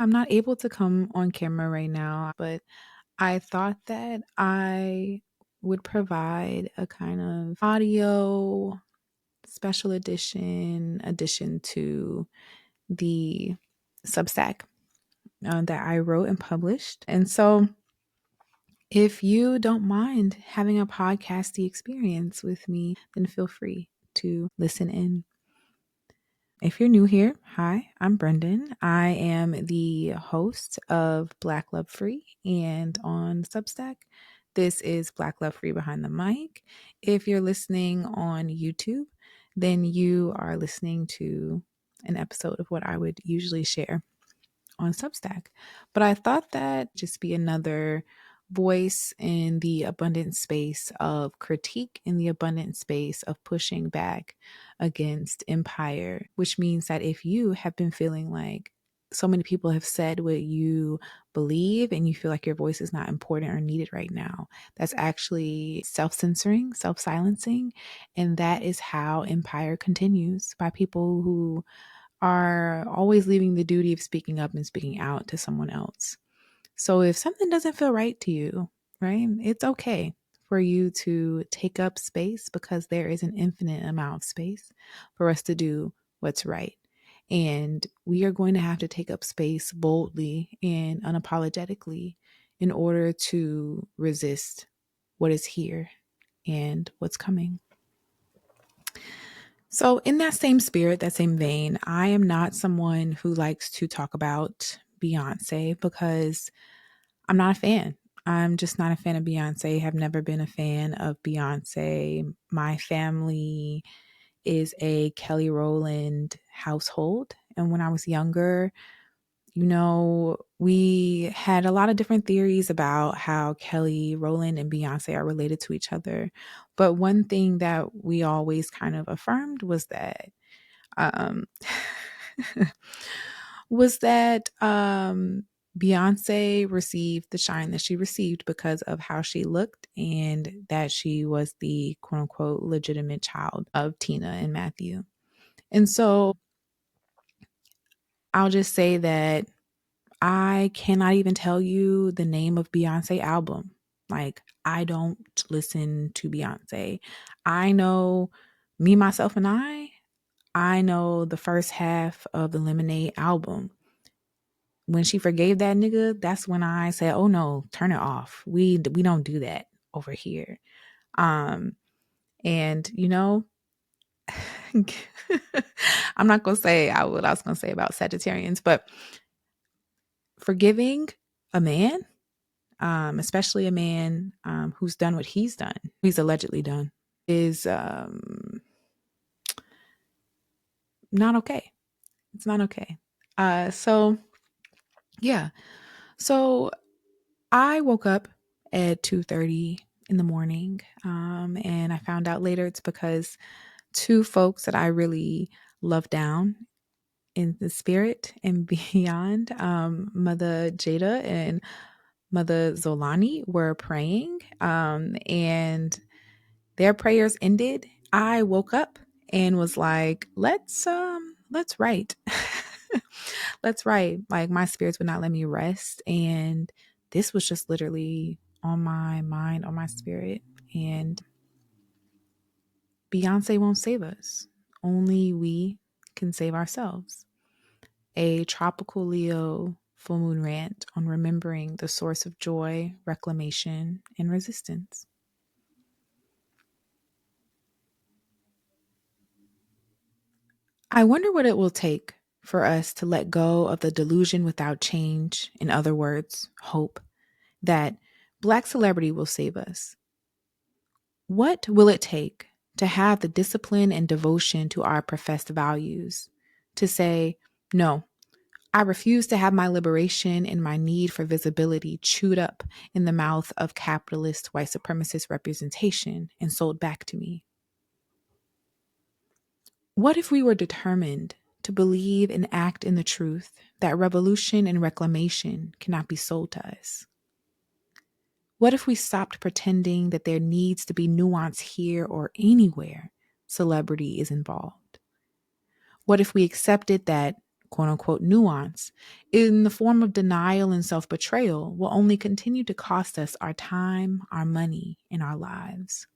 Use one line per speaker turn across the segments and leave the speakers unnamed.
I'm not able to come on camera right now, but I thought that I would provide a kind of audio special addition to the Substack that I wrote and published. And so if you don't mind having a podcasty experience with me, then feel free to listen in. If you're new here, hi, I'm Brendane. I am the host of Black Love Free, and on Substack, this is Black Love Free Behind the Mic. If you're listening on YouTube, then you are listening to an episode of what I would usually share on Substack. But I thought that just be another voice in the abundant space of critique, in the abundant space of pushing back against empire, which means that if you have been feeling like so many people have said what you believe and you feel like your voice is not important or needed right now, that's actually self-censoring, self-silencing. And that is how empire continues, by people who are always leaving the duty of speaking up and speaking out to someone else. So if something doesn't feel right to you, right, it's okay for you to take up space, because there is an infinite amount of space for us to do what's right. And we are going to have to take up space boldly and unapologetically in order to resist what is here and what's coming. So, in that same spirit, that same vein, I am not someone who likes to talk about Beyoncé because I'm not a fan. I'm just not a fan of Beyoncé. Have never been a fan of Beyoncé. My family is a Kelly Rowland household. And when I was younger, we had a lot of different theories about how Kelly Rowland and Beyoncé are related to each other. But one thing that we always kind of affirmed was that um, Beyonce received the shine that she received because of how she looked, and that she was the quote unquote legitimate child of Tina and Matthew. And so I'll just say that I cannot even tell you the name of Beyonce album. Like, I don't listen to Beyonce. I know Me, Myself, and I know the first half of the Lemonade album. When she forgave that nigga, that's when I said, "Oh no, turn it off. We don't do that over here." Um, and I'm not gonna say what I was gonna say about Sagittarians, but forgiving a man, especially a man who's done what he's allegedly done, is not okay. It's not okay. So yeah. So I woke up at 2:30 in the morning, and I found out later it's because two folks that I really love down in the spirit and beyond, Mother Jeida and Mother Zolani, were praying, and their prayers ended. I woke up and was like, let's write. Let's write. Like, my spirits would not let me rest, and this was just literally on my mind, on my spirit. And Beyonce won't save us. Only we can save ourselves. A tropical Leo full moon rant on remembering the source of joy, reclamation, and resistance. I wonder what it will take for us to let go of the delusion without change, in other words, hope, that Black celebrity will save us. What will it take to have the discipline and devotion to our professed values to say, no, I refuse to have my liberation and my need for visibility chewed up in the mouth of capitalist white supremacist representation and sold back to me? What if we were determined to believe and act in the truth that revolution and reclamation cannot be sold to us? What if we stopped pretending that there needs to be nuance here or anywhere celebrity is involved? What if we accepted that quote unquote nuance in the form of denial and self betrayal will only continue to cost us our time, our money, and our lives.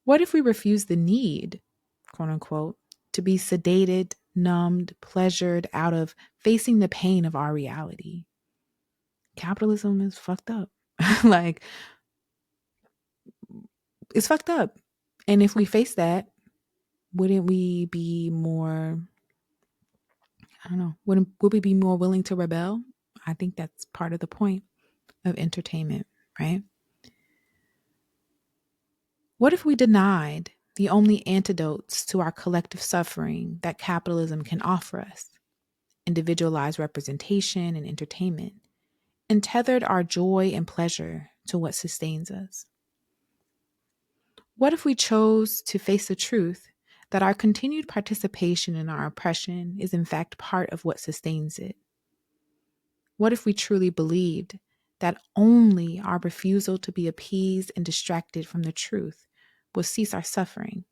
What if we refuse the need, quote unquote, to be sedated, numbed, pleasured out of facing the pain of our reality? Capitalism is fucked up. Like, it's fucked up. And if we face that, wouldn't we be more, I don't know, would we be more willing to rebel? I think that's part of the point of entertainment, right? What if we denied the only antidotes to our collective suffering that capitalism can offer us, individualized representation and entertainment, and tethered our joy and pleasure to what sustains us? What if we chose to face the truth that our continued participation in our oppression is in fact part of what sustains it? What if we truly believed that only our refusal to be appeased and distracted from the truth will cease our suffering?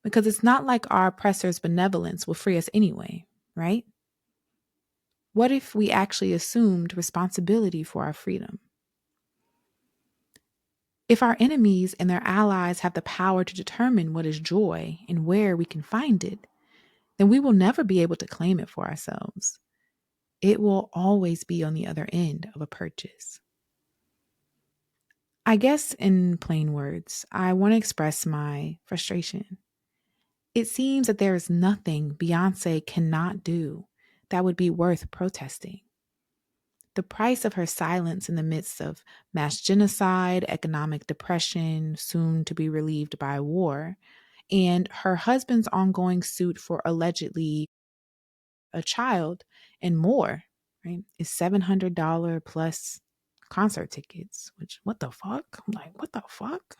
Because it's not like our oppressor's benevolence will free us anyway, right? What if we actually assumed responsibility for our freedom? If our enemies and their allies have the power to determine what is joy and where we can find it, then we will never be able to claim it for ourselves. It will always be on the other end of a purchase. I guess in plain words, I want to express my frustration. It seems that there is nothing Beyoncé cannot do that would be worth protesting. The price of her silence in the midst of mass genocide, economic depression, soon to be relieved by war, and her husband's ongoing suit for allegedly a child and more, right, is $700 plus concert tickets, which what the fuck? I'm like, what the fuck?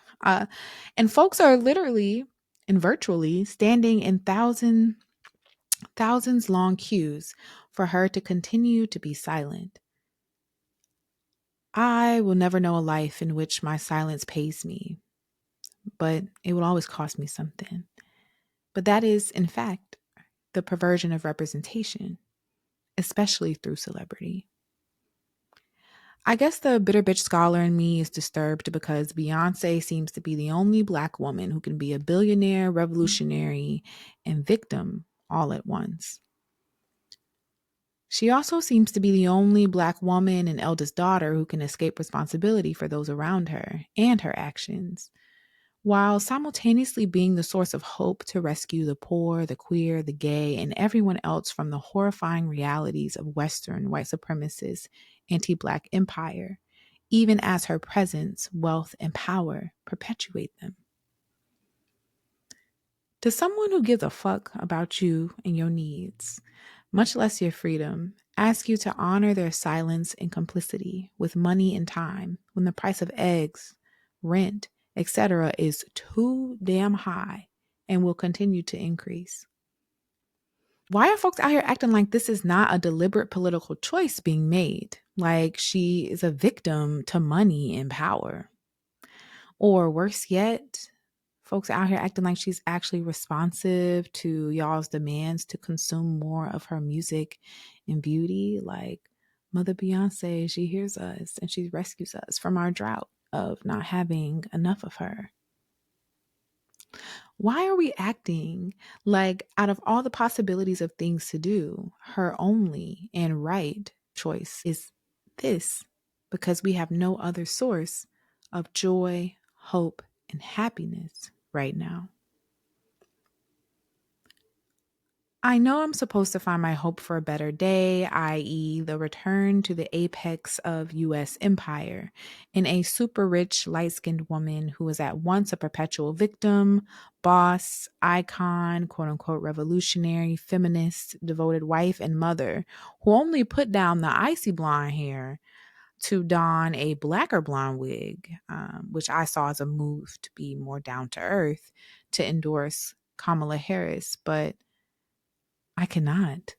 And folks are literally and virtually standing in thousands long queues for her to continue to be silent. I will never know a life in which my silence pays me, but it will always cost me something. But that is, in fact, the perversion of representation, especially through celebrity. I guess the bitter bitch scholar in me is disturbed because Beyoncé seems to be the only Black woman who can be a billionaire, revolutionary, and victim all at once. She also seems to be the only Black woman and eldest daughter who can escape responsibility for those around her and her actions, while simultaneously being the source of hope to rescue the poor, the queer, the gay, and everyone else from the horrifying realities of Western white supremacist anti-Black empire, even as her presence, wealth, and power perpetuate them. To someone who gives a fuck about you and your needs, much less your freedom, ask you to honor their silence and complicity with money and time when the price of eggs, rent, etc. is too damn high and will continue to increase. Why are folks out here acting like this is not a deliberate political choice being made? Like she is a victim to money and power? Or worse yet, folks out here acting like she's actually responsive to y'all's demands to consume more of her music and beauty. Like Mother Beyoncé, she hears us and she rescues us from our drought of not having enough of her. Why are we acting like out of all the possibilities of things to do, her only and right choice is this? Because we have no other source of joy, hope, and happiness right now. I know I'm supposed to find my hope for a better day, i.e., the return to the apex of U.S. empire, in a super rich, light skinned woman who is at once a perpetual victim, boss, icon, quote unquote, revolutionary, feminist, devoted wife, and mother, who only put down the icy blonde hair to don a blacker blonde wig, which I saw as a move to be more down to earth, to endorse Kamala Harris, but I cannot.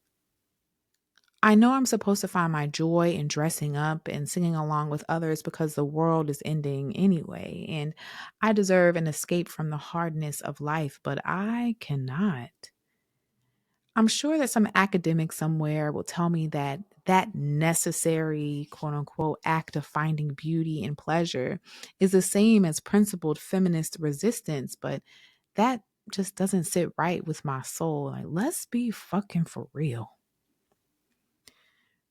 I know I'm supposed to find my joy in dressing up and singing along with others because the world is ending anyway, and I deserve an escape from the hardness of life, but I cannot. I'm sure that some academic somewhere will tell me that that necessary, quote unquote, act of finding beauty and pleasure is the same as principled feminist resistance, but that just doesn't sit right with my soul. Like, let's be fucking for real.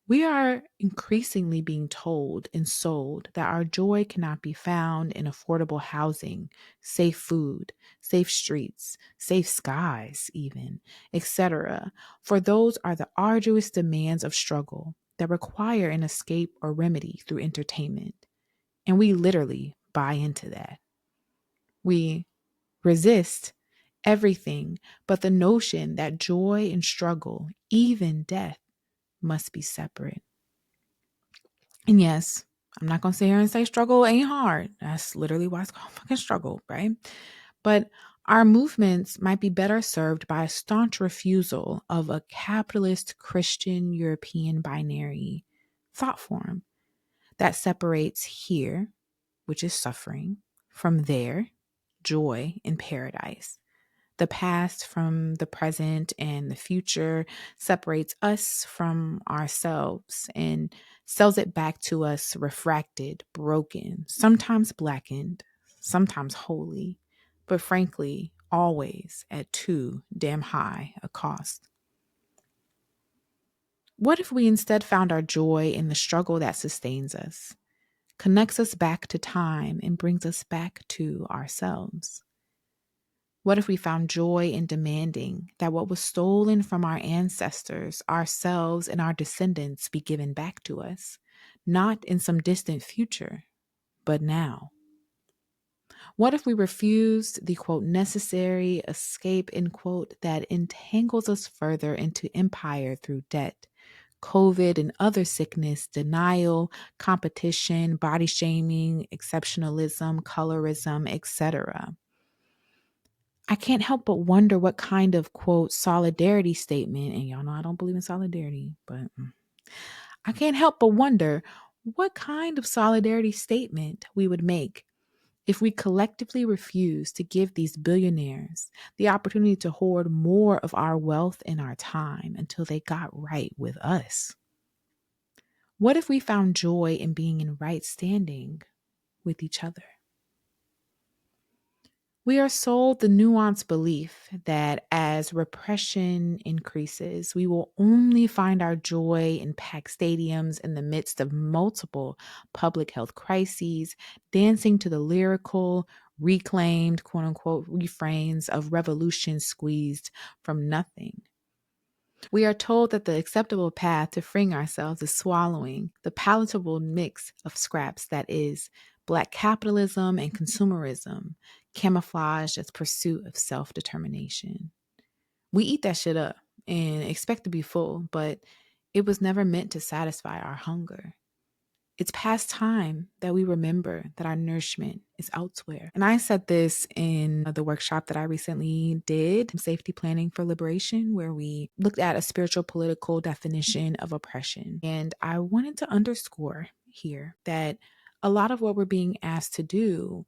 We are increasingly being told and sold that our joy cannot be found in affordable housing, safe food, safe streets, safe skies, even, etc. For those are the arduous demands of struggle that require an escape or remedy through entertainment. And we literally buy into that. We resist everything but the notion that joy and struggle, even death, must be separate. And yes, I'm not going to sit here and say struggle ain't hard. That's literally why it's called fucking struggle, right? But our movements might be better served by a staunch refusal of a capitalist Christian European binary thought form that separates here, which is suffering, from there, joy and paradise. The past from the present and the future separates us from ourselves and sells it back to us refracted, broken, sometimes blackened, sometimes holy, but frankly, always at too damn high a cost. What if we instead found our joy in the struggle that sustains us, connects us back to time, and brings us back to ourselves? What if we found joy in demanding that what was stolen from our ancestors, ourselves, and our descendants be given back to us, not in some distant future, but now? What if we refused the quote necessary escape end quote that entangles us further into empire through debt, COVID and other sickness, denial, competition, body shaming, exceptionalism, colorism, etc.? I can't help but wonder what kind of quote solidarity statement, and y'all know I don't believe in solidarity, but I can't help but wonder what kind of solidarity statement we would make if we collectively refuse to give these billionaires the opportunity to hoard more of our wealth and our time until they got right with us. What if we found joy in being in right standing with each other? We are sold the nuanced belief that as repression increases, we will only find our joy in packed stadiums in the midst of multiple public health crises, dancing to the lyrical, reclaimed, quote unquote, refrains of revolution squeezed from nothing. We are told that the acceptable path to freeing ourselves is swallowing the palatable mix of scraps that is black capitalism and consumerism, camouflaged as pursuit of self-determination. We eat that shit up and expect to be full, but it was never meant to satisfy our hunger. It's past time that we remember that our nourishment is elsewhere. And I said this in the workshop that I recently did, Safety Planning for Liberation, where we looked at a spiritual political definition of oppression. And I wanted to underscore here that a lot of what we're being asked to do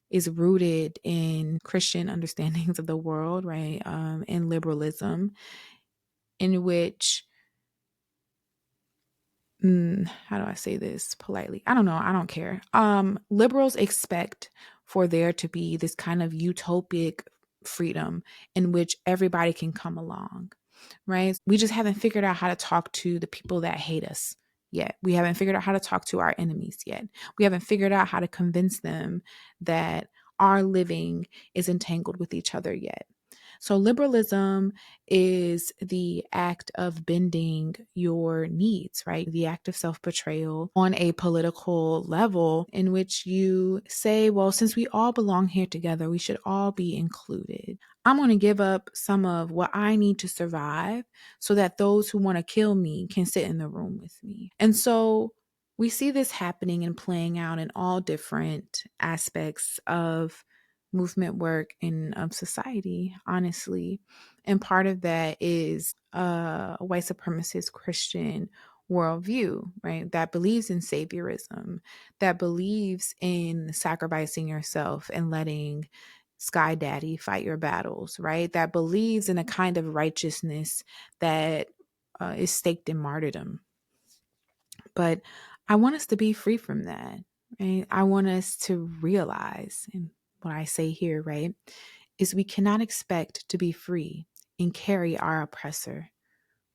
is rooted in Christian understandings of the world, right? And liberalism, in which how do I say this politely? I don't know. I don't care. Liberals expect for there to be this kind of utopic freedom in which everybody can come along, right? We just haven't figured out how to talk to the people that hate us yet. We haven't figured out how to talk to our enemies yet. We haven't figured out how to convince them that our living is entangled with each other yet. So liberalism is the act of bending your needs, right? The act of self-betrayal on a political level in which you say, well, since we all belong here together, we should all be included. I'm going to give up some of what I need to survive so that those who want to kill me can sit in the room with me. And so we see this happening and playing out in all different aspects of movement work and of society, honestly. And part of that is a white supremacist Christian worldview, right? That believes in saviorism, that believes in sacrificing yourself and letting Sky Daddy, fight your battles, right? That believes in a kind of righteousness that is staked in martyrdom. But I want us to be free from that. Right? I want us to realize, and what I say here, right, is we cannot expect to be free and carry our oppressor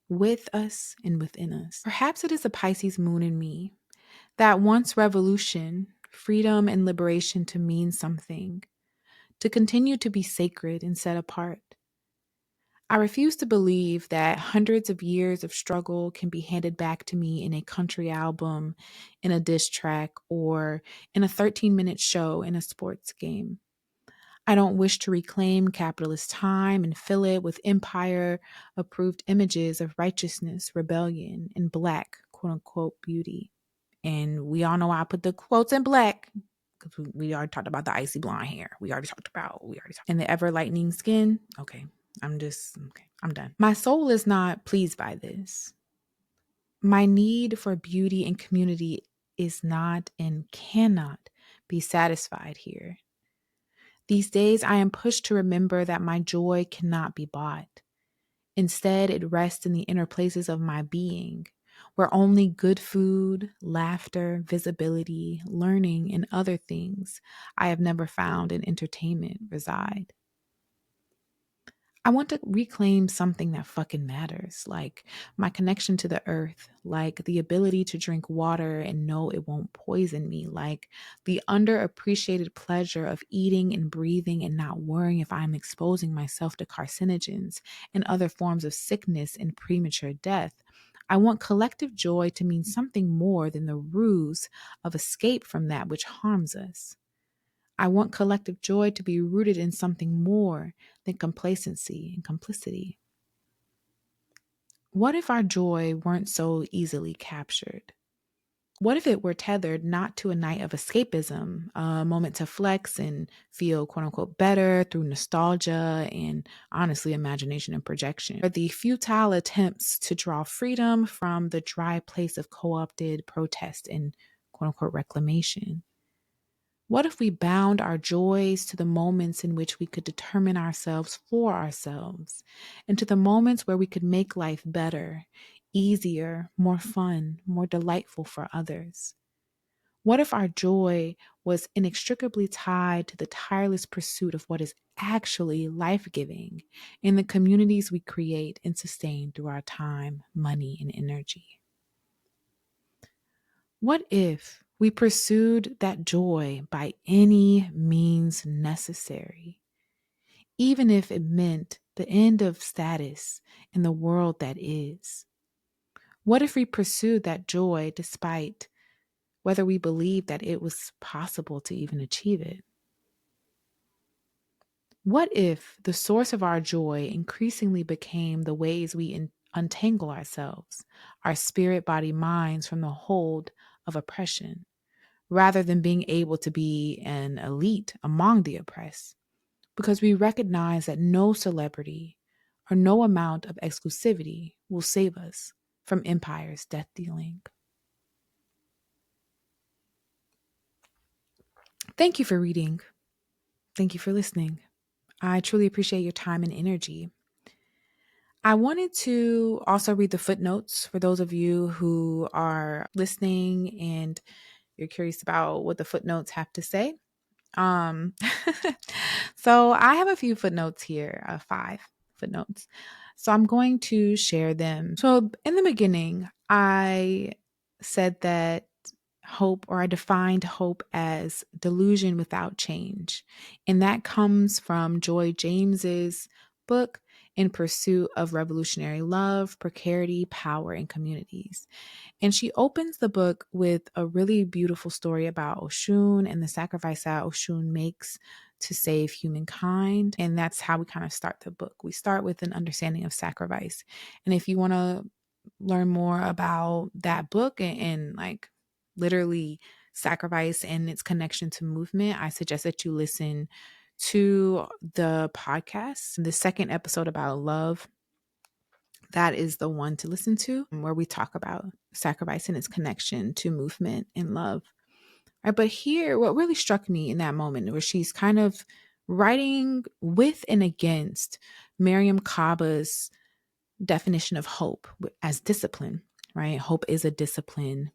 with us and within us. Perhaps it is a Pisces moon in me that wants revolution, freedom, and liberation to mean something, to continue to be sacred and set apart. I refuse to believe that hundreds of years of struggle can be handed back to me in a country album, in a diss track, or in a 13-minute show in a sports game. I don't wish to reclaim capitalist time and fill it with empire approved images of righteousness, rebellion, and black, quote unquote, beauty. And we all know why I put the quotes in black, because we already talked about the icy blonde hair. And the ever lightening skin. Okay, I'm done. My soul is not pleased by this. My need for beauty and community is not and cannot be satisfied here. These days, I am pushed to remember that my joy cannot be bought. Instead, it rests in the inner places of my being, where only good food, laughter, visibility, learning, and other things I have never found in entertainment reside. I want to reclaim something that fucking matters, like my connection to the earth, like the ability to drink water and know it won't poison me, like the underappreciated pleasure of eating and breathing and not worrying if I'm exposing myself to carcinogens and other forms of sickness and premature death. I want collective joy to mean something more than the ruse of escape from that which harms us. I want collective joy to be rooted in something more than complacency and complicity. What if our joy weren't so easily captured? What if it were tethered not to a night of escapism, a moment to flex and feel quote unquote better through nostalgia and honestly imagination and projection, or the futile attempts to draw freedom from the dry place of co opted protest and quote unquote reclamation? What if we bound our joys to the moments in which we could determine ourselves for ourselves, and to the moments where we could make life better, easier, more fun, more delightful for others? What if our joy was inextricably tied to the tireless pursuit of what is actually life-giving in the communities we create and sustain through our time, money, and energy? What if we pursued that joy by any means necessary, even if it meant the end of status in the world that is? What if we pursued that joy despite whether we believed that it was possible to even achieve it? What if the source of our joy increasingly became the ways we untangle ourselves, our spirit, body, minds from the hold of oppression, rather than being able to be an elite among the oppressed, because we recognize that no celebrity or no amount of exclusivity will save us from empire's death dealing? Thank you for reading. Thank you for listening. I truly appreciate your time and energy. I wanted to also read the footnotes for those of you who are listening and you're curious about what the footnotes have to say. Um, so I have a few footnotes here, 5 footnotes. So I'm going to share them. So in the beginning, I said that I defined hope as delusion without change. And that comes from Joy James's book, In Pursuit of Revolutionary Love, Precarity, Power, and Communities. And she opens the book with a really beautiful story about Oshun and the sacrifice that Oshun makes to save humankind. And that's how we kind of start the book. We start with an understanding of sacrifice. And if you want to learn more about that book and like literally sacrifice and its connection to movement, I suggest that you listen to the podcast, the second episode about love. That is the one to listen to, where we talk about sacrifice and its connection to movement and love. Right, but here, what really struck me in that moment where she's kind of writing with and against Miriam Kaba's definition of hope as discipline, right? Hope is a discipline.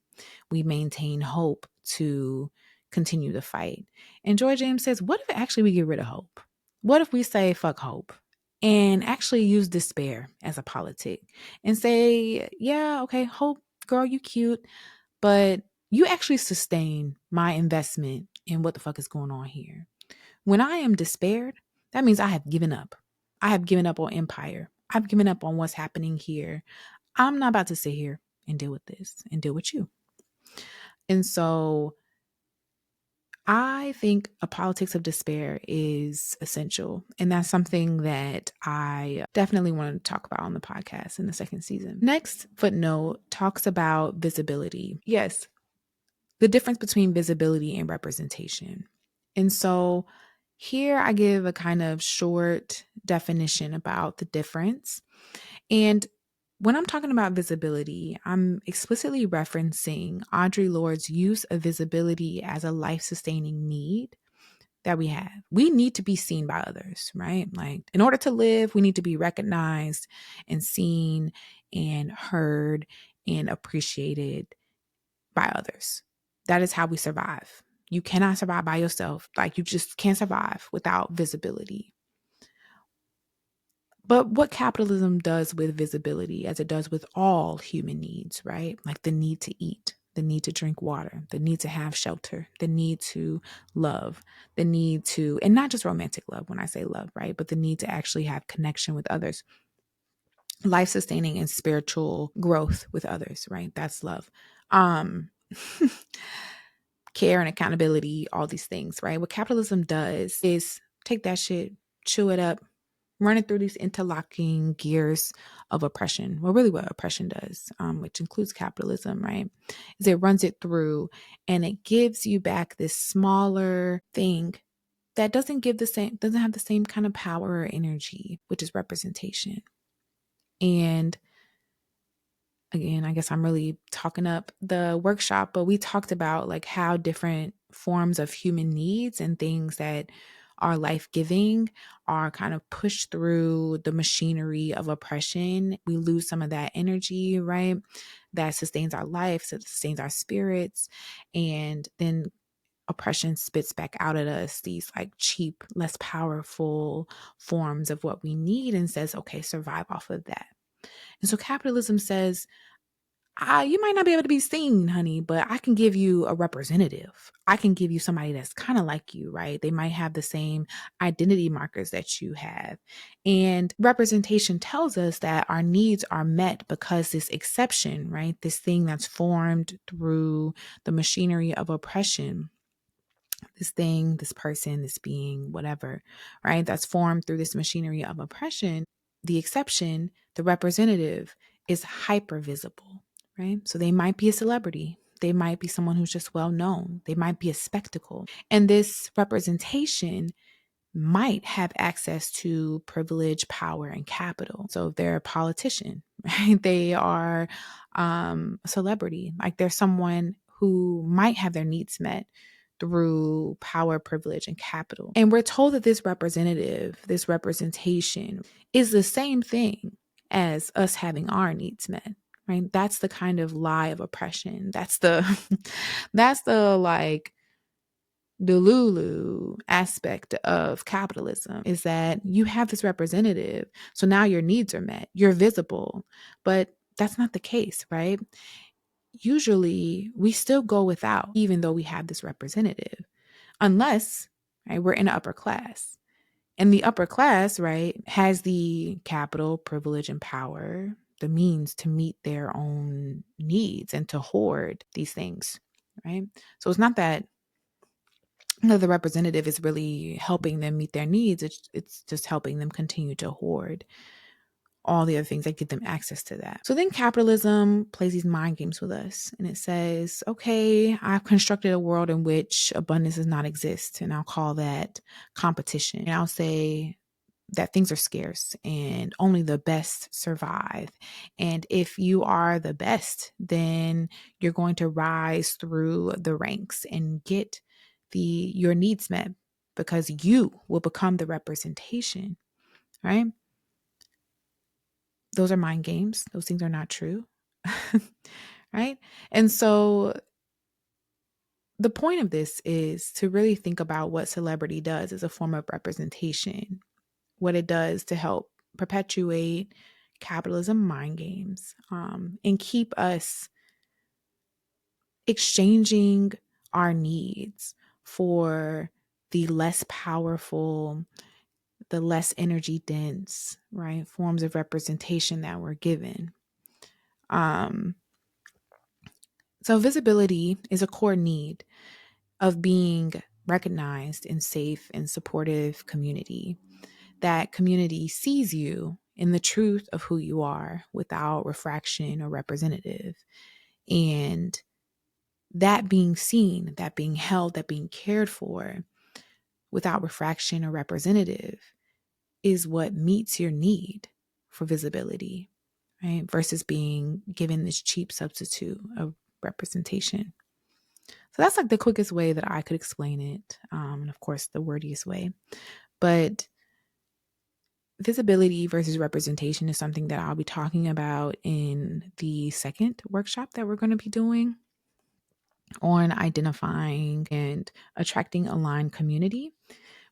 We maintain hope to continue the fight. And Joy James says, what if actually we get rid of hope? What if we say fuck hope and actually use despair as a politic and say, yeah, okay, hope, girl, you cute, but you actually sustain my investment in what the fuck is going on here. When I am despaired, that means I have given up. I have given up on empire. I've given up on what's happening here. I'm not about to sit here and deal with this and deal with you. And so I think a politics of despair is essential. And that's something that I definitely want to talk about on the podcast in the second season. Next footnote talks about visibility. Yes, the difference between visibility and representation. And so here I give a kind of short definition about the difference. And when I'm talking about visibility, I'm explicitly referencing Audre Lorde's use of visibility as a life-sustaining need that we have. We need to be seen by others, right? Like, in order to live, we need to be recognized and seen and heard and appreciated by others. That is how we survive. You cannot survive by yourself. Like, you just can't survive without visibility. But what capitalism does with visibility, as it does with all human needs, right? Like the need to eat, the need to drink water, the need to have shelter, the need to love, the need to, and not just romantic love when I say love, right? But the need to actually have connection with others, life sustaining and spiritual growth with others, right? That's love. Care and accountability, all these things, right? What capitalism does is take that shit, chew it up, run it through these interlocking gears of oppression. Well, really what oppression does, which includes capitalism, right, is it runs it through and it gives you back this smaller thing that doesn't have the same kind of power or energy, which is representation. And again, I guess I'm really talking up the workshop, but we talked about like how different forms of human needs and things that are life-giving are kind of pushed through the machinery of oppression. We lose some of that energy, right? That sustains our life, that sustains our spirits. And then oppression spits back out at us these like cheap, less powerful forms of what we need and says, okay, survive off of that. And so capitalism says, you might not be able to be seen, honey, but I can give you a representative. I can give you somebody that's kind of like you, right? They might have the same identity markers that you have. And representation tells us that our needs are met because this exception, right? This thing that's formed through the machinery of oppression, this thing, this person, this being, whatever, right? That's formed through this machinery of oppression. The exception, the representative, is hyper visible, right? So they might be a celebrity. They might be someone who's just well known. They might be a spectacle. And this representation might have access to privilege, power, and capital. So if they're a politician, right? They are a celebrity. Like they're someone who might have their needs met through power, privilege, and capital. And we're told that this representation is the same thing as us having our needs met, right? That's the kind of lie of oppression. That's the like Delulu aspect of capitalism, is that you have this representative. So now your needs are met. You're visible, but that's not the case, right? Usually we still go without, even though we have this representative, unless, right, we're in the upper class. And the upper class, right, has the capital, privilege, and power, the means to meet their own needs and to hoard these things, right? So it's not that the representative is really helping them meet their needs. It's just helping them continue to hoard all the other things that give them access to that. So then capitalism plays these mind games with us, and it says, okay, I've constructed a world in which abundance does not exist, and I'll call that competition. And I'll say that things are scarce and only the best survive. And if you are the best, then you're going to rise through the ranks and get your needs met because you will become the representation, right? Those are mind games. Those things are not true, right? And so the point of this is to really think about what celebrity does as a form of representation, what it does to help perpetuate capitalism mind games, and keep us exchanging our needs for the less powerful, the less energy dense, right, forms of representation that we're given. Um, so visibility is a core need of being recognized in safe and supportive community. That community sees you in the truth of who you are without refraction or representative. And that being seen, that being held, that being cared for without refraction or representative is what meets your need for visibility, right? Versus being given this cheap substitute of representation. So that's like the quickest way that I could explain it. And of course, the wordiest way. But visibility versus representation is something that I'll be talking about in the second workshop that we're going to be doing on identifying and attracting aligned community,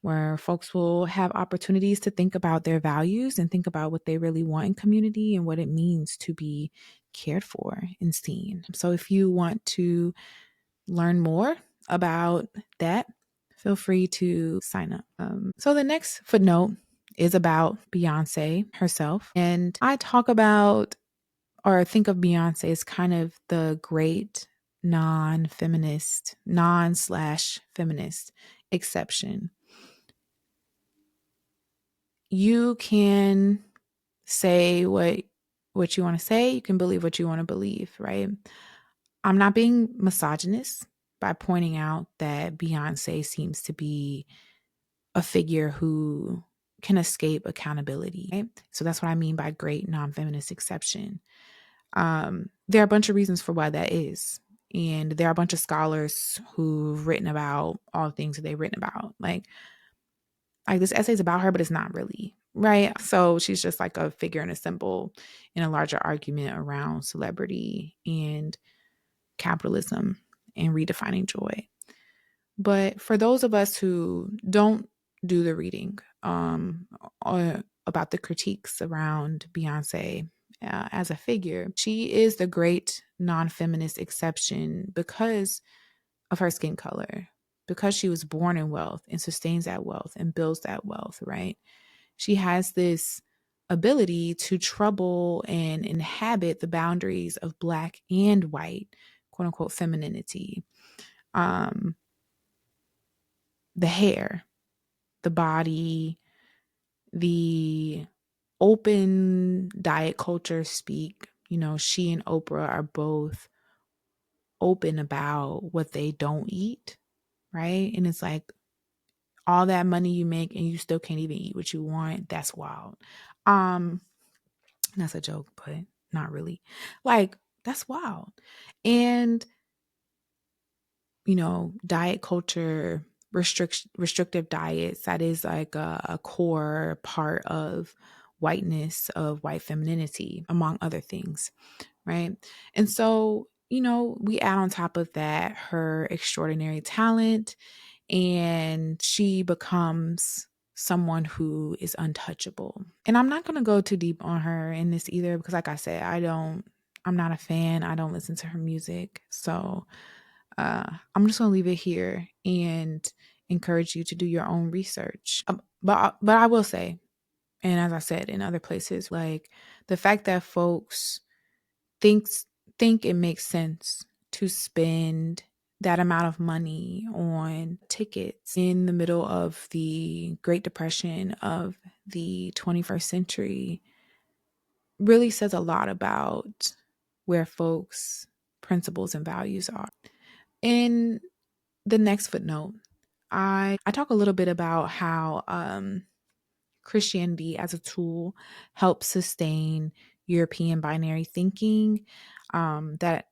where folks will have opportunities to think about their values and think about what they really want in community and what it means to be cared for and seen. So if you want to learn more about that, feel free to sign up. So the next footnote is about Beyoncé herself. And I talk about or think of Beyoncé as kind of the great non-feminist, non/feminist exception. You can say what you want to say, you can believe what you want to believe, right? I'm not being misogynist by pointing out that Beyoncé seems to be a figure who can escape accountability, right? So that's what I mean by great non-feminist exception. There are a bunch of reasons for why that is. And there are a bunch of scholars who've written about all the things that they've written about. Like this essay is about her, but it's not really, right? So she's just like a figure and a symbol in a larger argument around celebrity and capitalism and redefining joy. But for those of us who don't do the reading about the critiques around Beyoncé as a figure, she is the great non-feminist exception because of her skin color, because she was born in wealth and sustains that wealth and builds that wealth, right? She has this ability to trouble and inhabit the boundaries of Black and white, quote unquote, femininity. The hair, the body, the open diet culture speak. You know, she and Oprah are both open about what they don't eat, right? And it's like all that money you make and you still can't even eat what you want. That's wild. That's a joke, but not really. Like, that's wild. And you know, diet culture, restrictive diets, that is like a core part of whiteness, of white femininity, among other things, right? And so, you know, we add on top of that her extraordinary talent, and she becomes someone who is untouchable. And I'm not going to go too deep on her in this either, because like I said, I'm not a fan. I don't listen to her music. So I'm just going to leave it here and encourage you to do your own research. But I will say, and as I said in other places, like the fact that folks thinks think it makes sense to spend that amount of money on tickets in the middle of the Great Depression of the 21st century really says a lot about where folks' principles and values are. In the next footnote, I talk a little bit about how Christianity as a tool helps sustain European binary thinking. That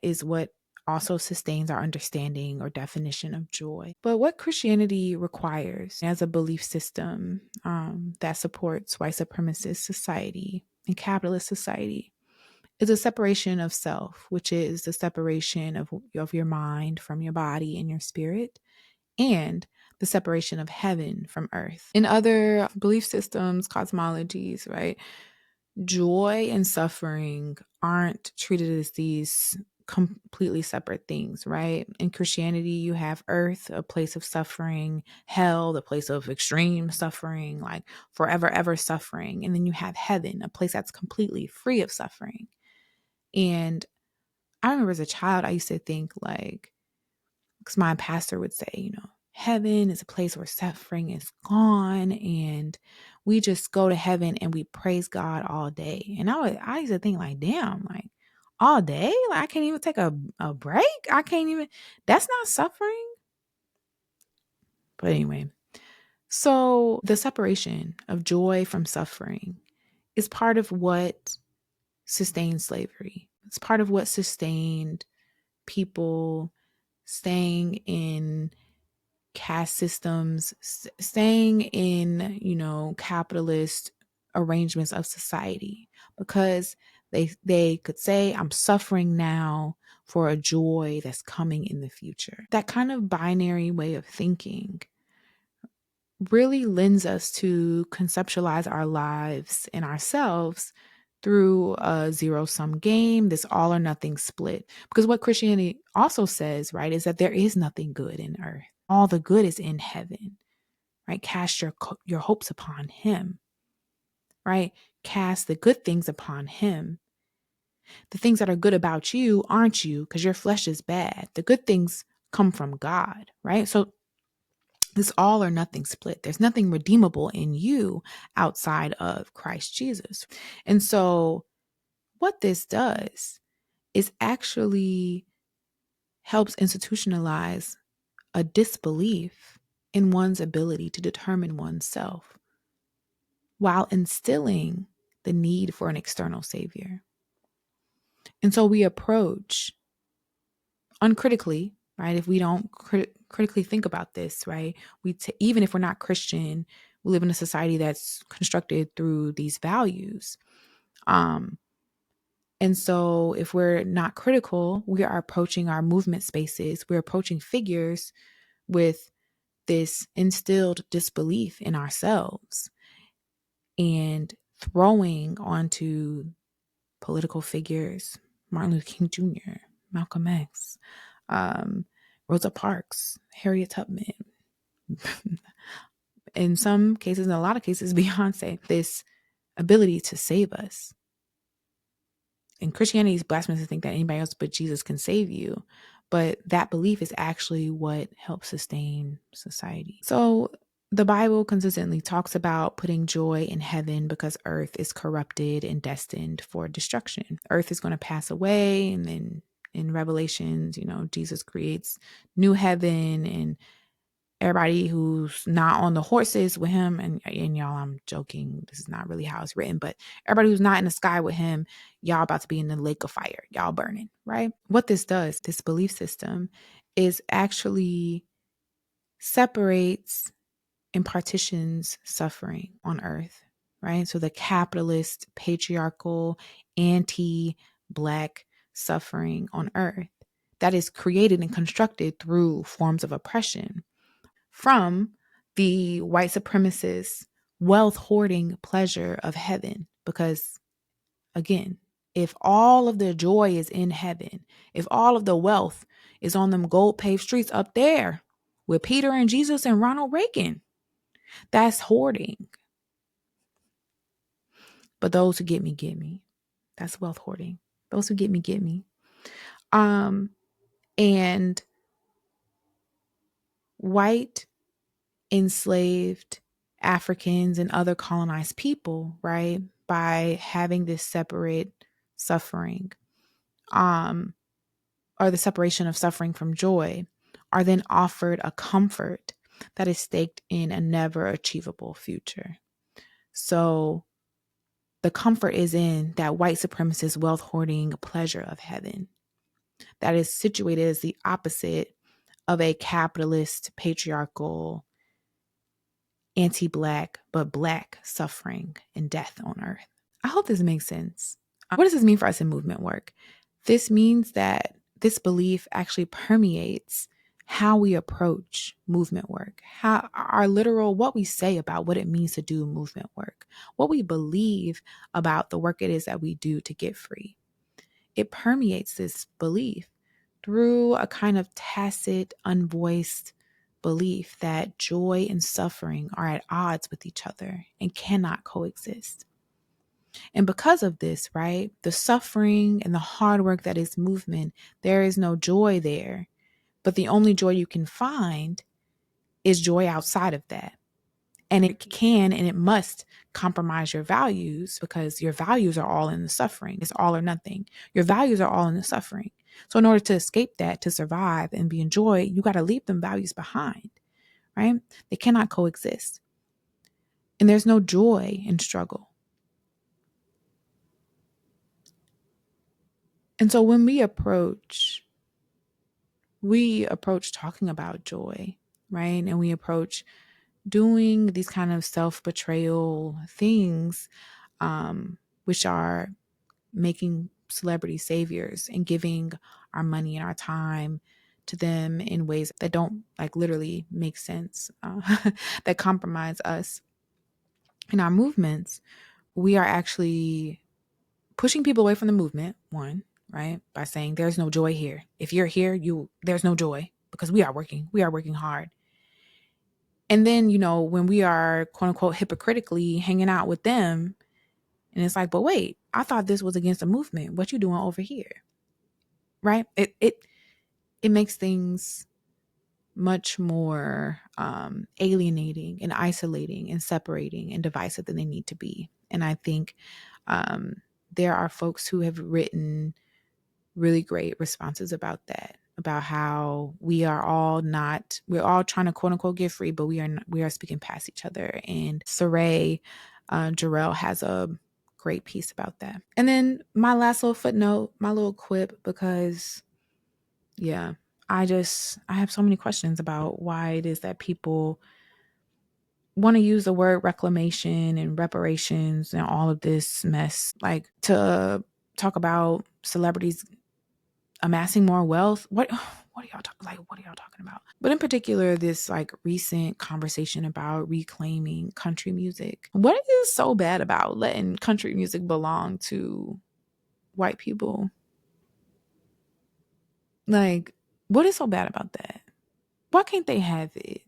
is what also sustains our understanding or definition of joy. But what Christianity requires as a belief system that supports white supremacist society and capitalist society is a separation of self, which is the separation of your mind from your body and your spirit, and the separation of heaven from earth. In other belief systems, cosmologies, right, joy and suffering aren't treated as these completely separate things, right? In Christianity, you have earth, a place of suffering, hell, the place of extreme suffering, like forever, ever suffering. And then you have heaven, a place that's completely free of suffering. And I remember as a child, I used to think like, because my pastor would say, heaven is a place where suffering is gone and we just go to heaven and we praise God all day. And I used to think like, damn, like all day? Like I can't even take a break? That's not suffering. But anyway, so the separation of joy from suffering is part of what sustained slavery. It's part of what sustained people staying in caste systems, staying in, capitalist arrangements of society, because they could say, I'm suffering now for a joy that's coming in the future. That kind of binary way of thinking really lends us to conceptualize our lives and ourselves through a zero-sum game, this all or nothing split. Because what Christianity also says, right, is that there is nothing good in earth. All the good is in heaven, right? Cast your hopes upon him, right? Cast the good things upon him. The things that are good about you aren't you, because your flesh is bad. The good things come from God, right? So this all or nothing split. There's nothing redeemable in you outside of Christ Jesus. And so what this does is actually helps institutionalize a disbelief in one's ability to determine oneself while instilling the need for an external savior. And so we approach uncritically, right? If we don't critically think about this, right? Even if we're not Christian, we live in a society that's constructed through these values. And so if we're not critical, we are approaching our movement spaces, we're approaching figures with this instilled disbelief in ourselves and throwing onto political figures, Martin Luther King Jr., Malcolm X, Rosa Parks, Harriet Tubman, in some cases, in a lot of cases, Beyoncé, this ability to save us. And Christianity is blasphemous to think that anybody else but Jesus can save you. But that belief is actually what helps sustain society. So the Bible consistently talks about putting joy in heaven because earth is corrupted and destined for destruction. Earth is going to pass away. And then in Revelations, Jesus creates new heaven, and everybody who's not on the horses with him, and y'all, I'm joking, this is not really how it's written, but everybody who's not in the sky with him, y'all about to be in the lake of fire, y'all burning, right? What this does, this belief system, is actually separates and partitions suffering on earth, right? So the capitalist, patriarchal, anti-Black suffering on earth that is created and constructed through forms of oppression from the white supremacist wealth hoarding pleasure of heaven. Because again, if all of the joy is in heaven, if all of the wealth is on them gold paved streets up there with Peter and Jesus and Ronald Reagan, that's hoarding. But those who get me, get me. That's wealth hoarding. Those who get me, get me. And white enslaved Africans and other colonized people, right, by having this separate suffering, or the separation of suffering from joy, are then offered a comfort that is staked in a never achievable future. So the comfort is in that white supremacist wealth hoarding pleasure of heaven. that is situated as the opposite of a capitalist, patriarchal, anti-Black, but Black suffering and death on earth. I hope this makes sense. What does this mean for us in movement work? This means that this belief actually permeates how we approach movement work, how our literal, what we say about what it means to do movement work, what we believe about the work it is that we do to get free. It permeates this belief through a kind of tacit, unvoiced belief that joy and suffering are at odds with each other and cannot coexist. And because of this, right, the suffering and the hard work that is movement, there is no joy there. But the only joy you can find is joy outside of that. And it can and it must compromise your values, because your values are all in the suffering. It's all or nothing. Your values are all in the suffering. So in order to escape that, to survive and be in joy, you got to leave them values behind, right? They cannot coexist. And there's no joy in struggle. And so when we approach talking about joy, right? And we approach doing these kind of self-betrayal things, which are making celebrity saviors and giving our money and our time to them in ways that don't like literally make sense, that compromise us in our movements. We are actually pushing people away from the movement, one, right? By saying there's no joy here. If you're here, there's no joy, because we are working hard. And then, when we are quote unquote hypocritically hanging out with them, and it's like, but wait, I thought this was against the movement. What you doing over here? Right? It makes things much more alienating and isolating and separating and divisive than they need to be. And I think there are folks who have written really great responses about that, about how we're all trying to quote unquote get free, but we are speaking past each other. And Cyree, Jarrell has a great piece about that. And then my last little footnote, my little quip, because yeah, I have so many questions about why it is that people want to use the word reclamation and reparations and all of this mess, like to talk about celebrities amassing more wealth. What are y'all talking about? But in particular, this like recent conversation about reclaiming country music. What is so bad about letting country music belong to white people? Like, what is so bad about that? Why can't they have it?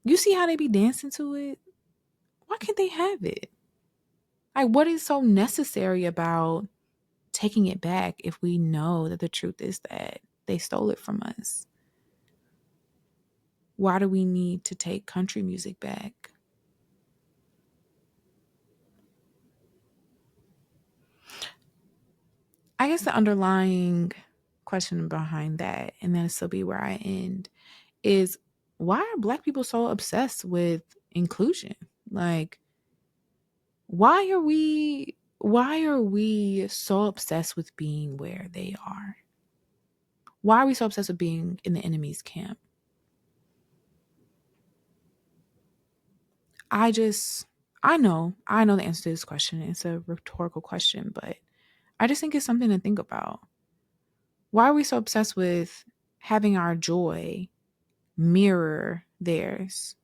You see how they be dancing to it? Why can't they have it? Like, what is so necessary about taking it back if we know that the truth is that they stole it from us? Why do we need to take country music back? I guess the underlying question behind that, and then this will be where I end, is why are Black people so obsessed with inclusion? Like, why are we so obsessed with being where they are? Why are we so obsessed with being in the enemy's camp? I know the answer to this question. It's a rhetorical question, but I just think it's something to think about. Why are we so obsessed with having our joy mirror theirs?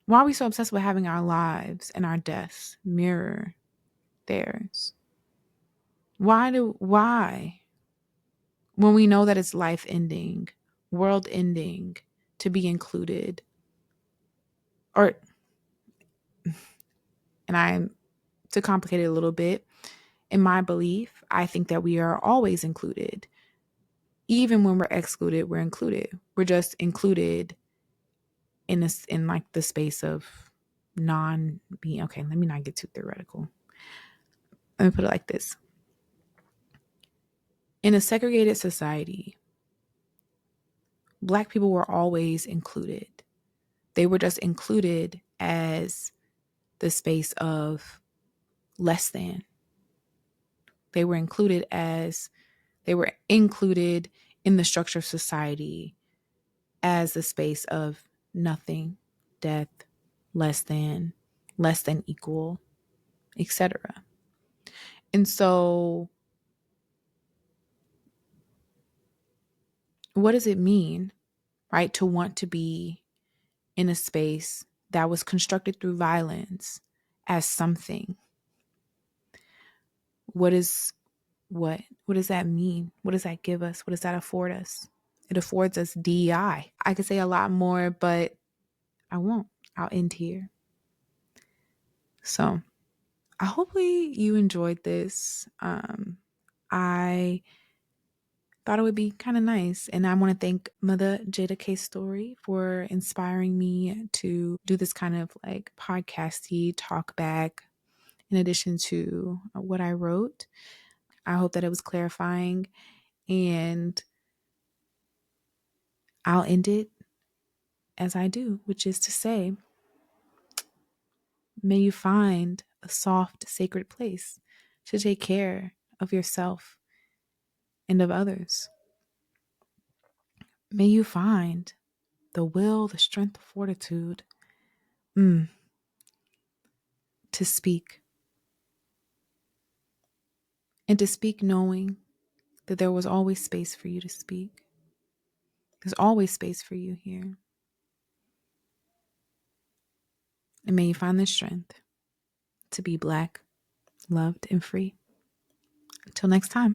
Why are we so obsessed with having our lives and our deaths mirror theirs? Why? When we know that it's life ending, world ending, to be included. To complicate it a little bit, in my belief, I think that we are always included. Even when we're excluded, we're included. We're just included in like the space of non-being. Okay, let me not get too theoretical. Let me put it like this. In a segregated society, Black people were always included. They were just included as the space of less than. They were included as They were included in the structure of society as the space of nothing, death, less than equal, etc. And so what does it mean, right, to want to be in a space that was constructed through violence as something? What does that mean? What does that give us? What does that afford us? It affords us DEI. I could say a lot more, but I won't. I'll end here. So hopefully you enjoyed this. I thought it would be kind of nice. And I want to thank Mother Jeida K. Storey for inspiring me to do this kind of like podcasty talk back in addition to what I wrote. I hope that it was clarifying, and I'll end it as I do, which is to say, may you find a soft, sacred place to take care of yourself and of others. May you find the will, the strength, the fortitude to speak. And to speak knowing that there was always space for you to speak. There's always space for you here. And may you find the strength to be Black, loved, and free. Until next time.